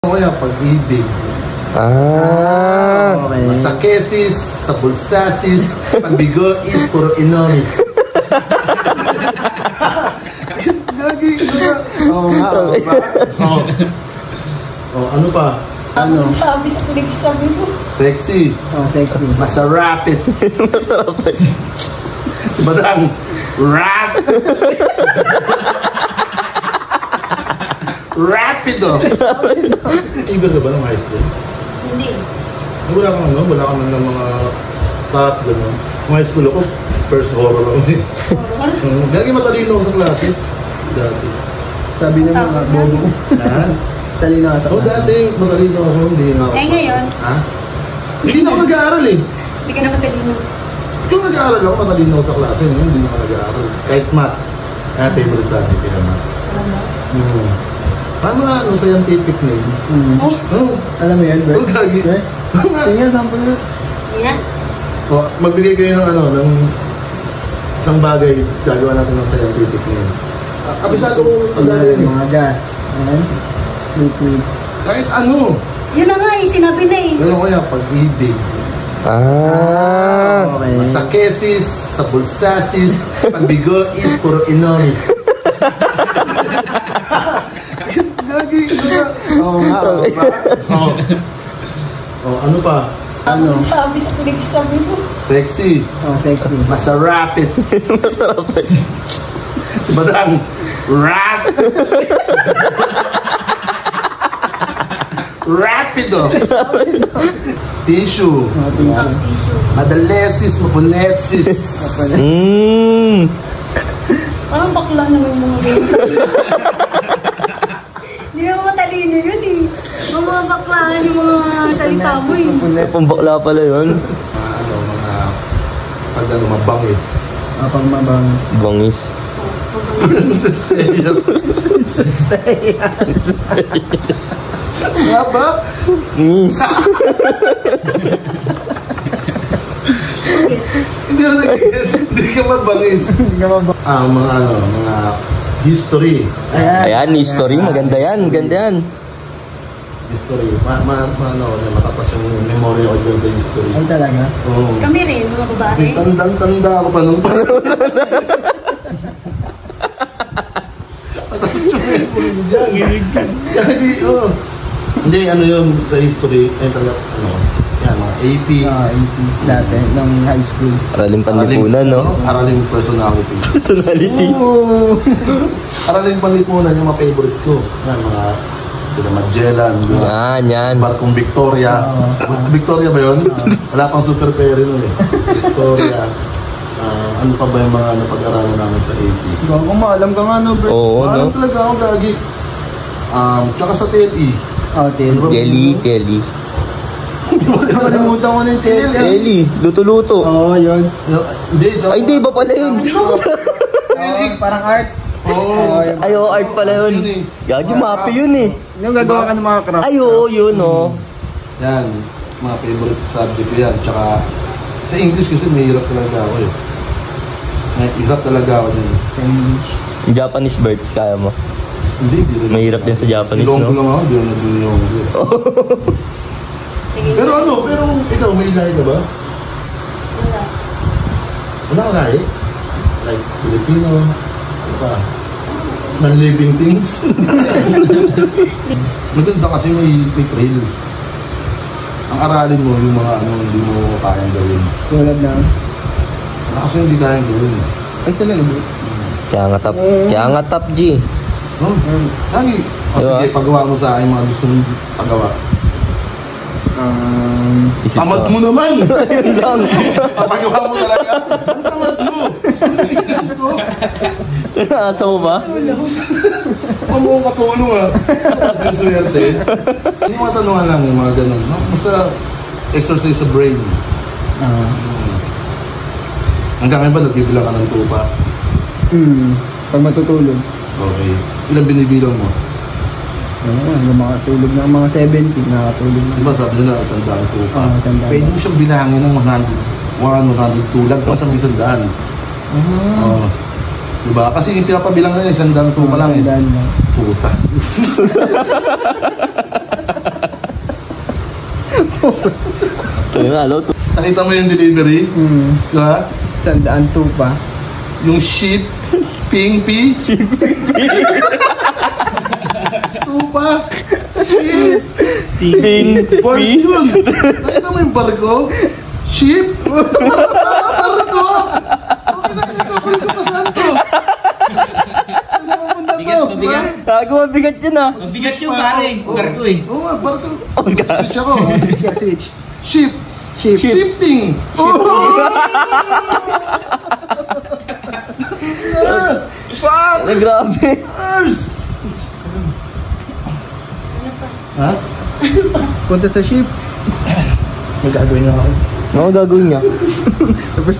Kaya pag-ibig. Okay. Sa kesis, sa bulsasis, pagbigo is puro inomis. Gagi. Oo nga. Ano pa? Ano? Sabi sa pinagsasabi mo. Sexy. Sexy. Masarapit. Si Badang. Rap. Rapido. Iba ka ba ng high school? Hindi. Wala kang wala kang ng mga top, gano'n. High school ako, first horror ako eh. Gagi matalino ako sa klase. Dati. Sabi ng mga bobo. Ha? Talino ka sa klase. Dati matalino ako, hindi na ako. Ngayon? Ha? Hindi na ako nag-aaral eh. Hindi ka naman talino. Kung nag-aaral ako, matalino ako sa klase. Hindi na ako nag-aaral. Kahit math. Favorite sa akin, kaya math. Paano nga, scientific name? Alam mo yan, bro? Ang gagi. Sige nga, sample nga. Sige nga. Magbigay kayo ng isang bagay, gagawa natin ng scientific name. Abisado ko Mga gas. Ayan. Liquid. kahit ano. Yun na nga eh, sinabi na eh. Gano'n kaya pag-ibig. Okay. Sa kesis, sa bulsasis, pagbigo is puro inomis. Gagi. Oo nga. Ano pa? Ano? Sabi sa pinagsasabi mo. Sexy. Sexy. Masarapit. Si Badang. Rap. Rapido. Tissue. Tissue. Madalesis, mapunetsis. Parang bakla naman yung mga ganyan. Hindi naman matalino yun eh. Mga baklaan yung mga salita mo eh. Pambakla pala yun. Mga mabangis. Pag mabangis. Bangis. Princess Leia. Nga ba? Nis. Hindi mo nag-guess. Hindi ka mabangis. Mga history. Ayan, history. Maganda yan. Maganda yan. History. Matatas yung memory ko dyan sa history. Ay talaga? Oo. Kami rin, mga babae. Kasi tandang-tanda ako pa nung Matatas yung memory mo dyan. Hindi, ano yun sa history. Ay talaga, yan, mga AP. AP. Dati, nung high school. Araling panlipunan, no? Araling personality. Personality. Araling panlipunan yung mga favorite ko. Yan, mga sila Magellan. Yan. Barkong Victoria. Victoria ba yun? Wala pang super ferry nun eh. Victoria. Ano pa ba yung mga napag-aralan namin sa AP? Kung maalam ka nga, no, bro? Oo, no? Maalam talaga ako, gagi. Tsaka sa TLE. Kelly. Nakalimutan ko na yung TLE. Kelly, luto-luto. Oo, yun. Ay, di ba pala yun? Parang art. Ay, art pala yun. Gagi, mapi yun eh. Yung gagawa ka ng mga craft. Ay, oo, yun, oh. Yan, mga favorite subject ko yan. Tsaka sa English kasi may hirap talaga ako eh. May hirap talaga ako dyan. Sa English. Japanese birds, kaya mo. Hindi rin. Mahirap din sa Japanese, no? Ilonggo lang ako, di ako nag-ilonggo. Pero ikaw, may lahi ka ba? Wala. Wala ka lahi? Like, Filipino, ano pa? Non-living things. Maganda kasi may trail. Ang aralin mo yung mga hindi mo kayang gawin. Tulad na. Kasi hindi kayang gawin. Ay talaga, bro. Kaya nga top, G. Lagi. Sige, pagawa mo sa akin mga gusto mong pagawa. Tamad mo naman! Yun lang. Papagawa mo talaga? Ang tamad mo! Asa mo ba? Huwag mo katulong ah. Sinusuyerte. Yung mga tanungan lang yung mga ganun. Basta exercise sa brain. Hanggang ngayon ba nagbibilang ka ng tupa? Pag matutulog. Okay. Ilang binibilang mo? Hanggang makatulog na mga 70, nakatulog na. Diba sabi nila, 100 tupa? Pwede mo siyang bilangin ng 100 tulag pa sa 100. Diba? Kasi yung pinapabilang na 100 tupa lang eh. 100 lang. Puta. Ayun, alo. Nakita mo yung delivery? Diba? 102 pa. Yung ship, ping pi. Tupa. Ship. Ting. Boys yun. Nakita mo yung barko? Ship. Barko. Okay na kita. Barko pa saan to? Ano mapunta to? Mabigat. Gago, mabigat yun ah. Mabigat yung pare. Barko eh. Oo nga, barko. Oh, God. Switch ako. Switch ka, switch. Ship. Ship. Shifting. Fuck. Ay, grabe. Ars. Ha? Punta sa ship. May gagawin na ako. Ano gagawin niya? Tapos